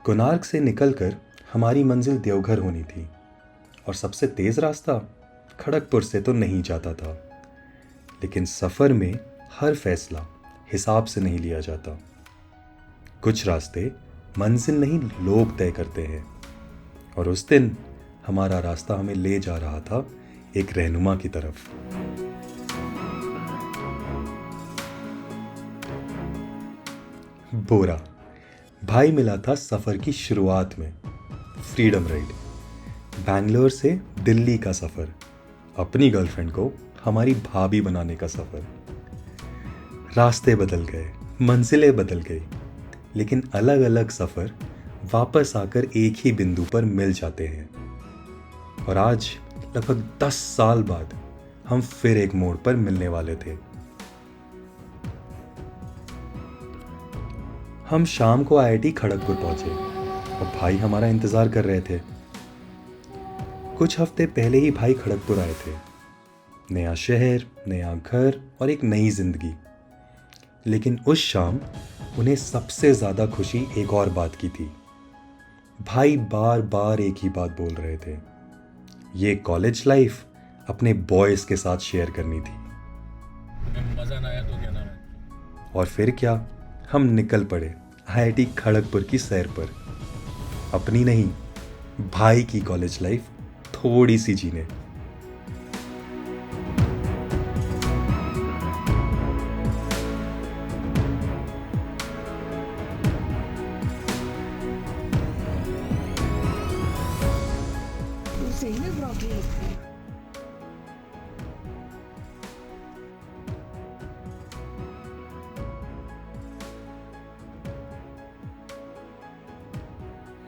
कोणार्क से निकलकर हमारी मंजिल देवघर होनी थी और सबसे तेज़ रास्ता खड़गपुर से तो नहीं जाता था। लेकिन सफ़र में हर फैसला हिसाब से नहीं लिया जाता। कुछ रास्ते मंजिल नहीं लोग तय करते हैं, और उस दिन हमारा रास्ता हमें ले जा रहा था एक रहनुमा की तरफ। बोरा भाई मिला था सफ़र की शुरुआत में। फ्रीडम राइड, बैंगलोर से दिल्ली का सफ़र, अपनी गर्लफ्रेंड को हमारी भाभी बनाने का सफ़र। रास्ते बदल गए, मंजिलें बदल गई, लेकिन अलग अलग सफ़र वापस आकर एक ही बिंदु पर मिल जाते हैं। और आज लगभग 10 साल बाद हम फिर एक मोड़ पर मिलने वाले थे। हम शाम को IIT खड़गपुर पहुंचे और भाई हमारा इंतज़ार कर रहे थे। कुछ हफ्ते पहले ही भाई खड़गपुर आए थे। नया शहर, नया घर और एक नई जिंदगी। लेकिन उस शाम उन्हें सबसे ज़्यादा खुशी एक और बात की थी। भाई बार बार एक ही बात बोल रहे थे, ये कॉलेज लाइफ अपने बॉयज़ के साथ शेयर करनी थी। मज़ा ना आया तो क्या नाम है। और फिर क्या, हम निकल पड़े IIT खड़गपुर की सैर पर। अपनी नहीं, भाई की कॉलेज लाइफ थोड़ी सी जीने। सही में ब्रॉकली लगती है।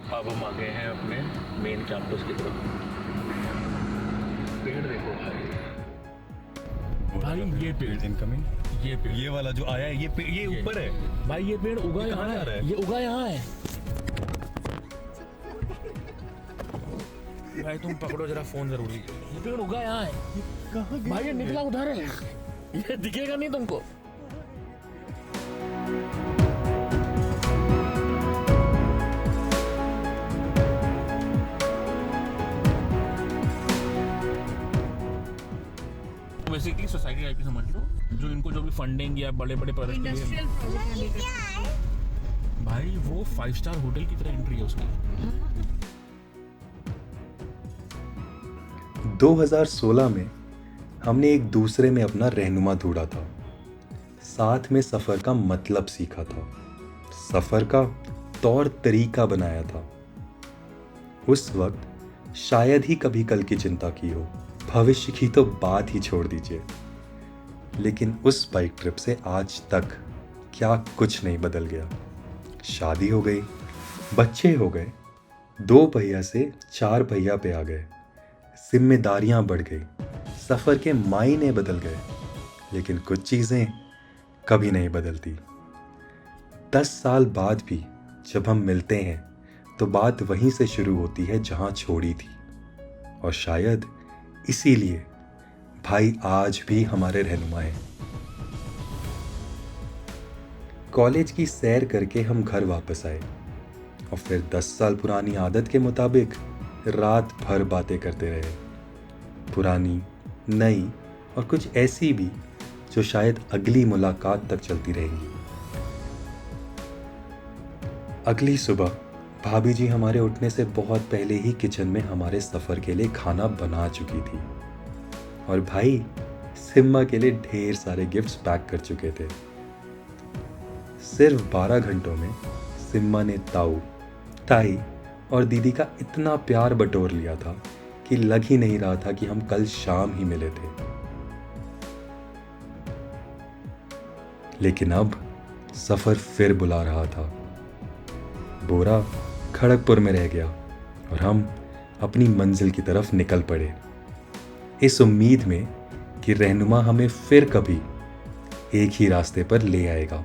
अब हम आ गए हैं अपने मेन कैंपस की तरफ। पेड़ देखो भाई, ये पेड़ इनकमिंग, ये पेड़, ये वाला जो आया है, ये ऊपर है भाई ये पेड़ उगा ये कहाँ यहाँ जा रहा है, है? ये उगा यहाँ है। भाई तुम पकड़ो जरा फोन जरूरी है। ये पेड़ उगा यहाँ है कहाँ भाई, ये निकला उधर है, ये दिखेगा नहीं तुमको। बेसिकली सोसाइटी टाइप की समझ लो, जो इनको जो भी फंडिंग या बड़े बड़े प्रोजेक्ट के लिए, इंडस्ट्रियल प्रोजेक्ट है। भाई वो 5 स्टार होटल की तरह एंट्री है उसकी। 2016 में हमने एक दूसरे में अपना रहनुमा ढूंढा था। साथ में सफ़र का मतलब सीखा था, सफ़र का तौर तरीका बनाया था। उस वक्त शायद ही कभी कल की चिंता की हो, भविष्य की तो बात ही छोड़ दीजिए। लेकिन उस बाइक ट्रिप से आज तक क्या कुछ नहीं बदल गया। शादी हो गई, बच्चे हो गए, 2 पहिया से 4 पहिया पे आ गए, जिम्मेदारियां बढ़ गई, सफ़र के मायने बदल गए, लेकिन कुछ चीज़ें कभी नहीं बदलती। 10 साल बाद भी जब हम मिलते हैं तो बात वहीं से शुरू होती है जहां छोड़ी थी। और शायद इसीलिए भाई आज भी हमारे रहनुमा हैं। कॉलेज की सैर करके हम घर वापस आए और फिर 10 साल पुरानी आदत के मुताबिक रात भर बातें करते रहे। पुरानी, नई और कुछ ऐसी भी जो शायद अगली मुलाकात तक चलती रहेंगी। अगली सुबह भाभी जी हमारे उठने से बहुत पहले ही किचन में हमारे सफ़र के लिए खाना बना चुकी थी, और भाई सिम्मा के लिए ढेर सारे गिफ्ट्स पैक कर चुके थे। सिर्फ 12 घंटों में सिम्मा ने ताऊ, ताई और दीदी का इतना प्यार बटोर लिया था कि लग ही नहीं रहा था कि हम कल शाम ही मिले थे। लेकिन अब सफ़र फिर बुला रहा था। बोरा खड़गपुर में रह गया और हम अपनी मंजिल की तरफ निकल पड़े, इस उम्मीद में कि रहनुमा हमें फिर कभी एक ही रास्ते पर ले आएगा।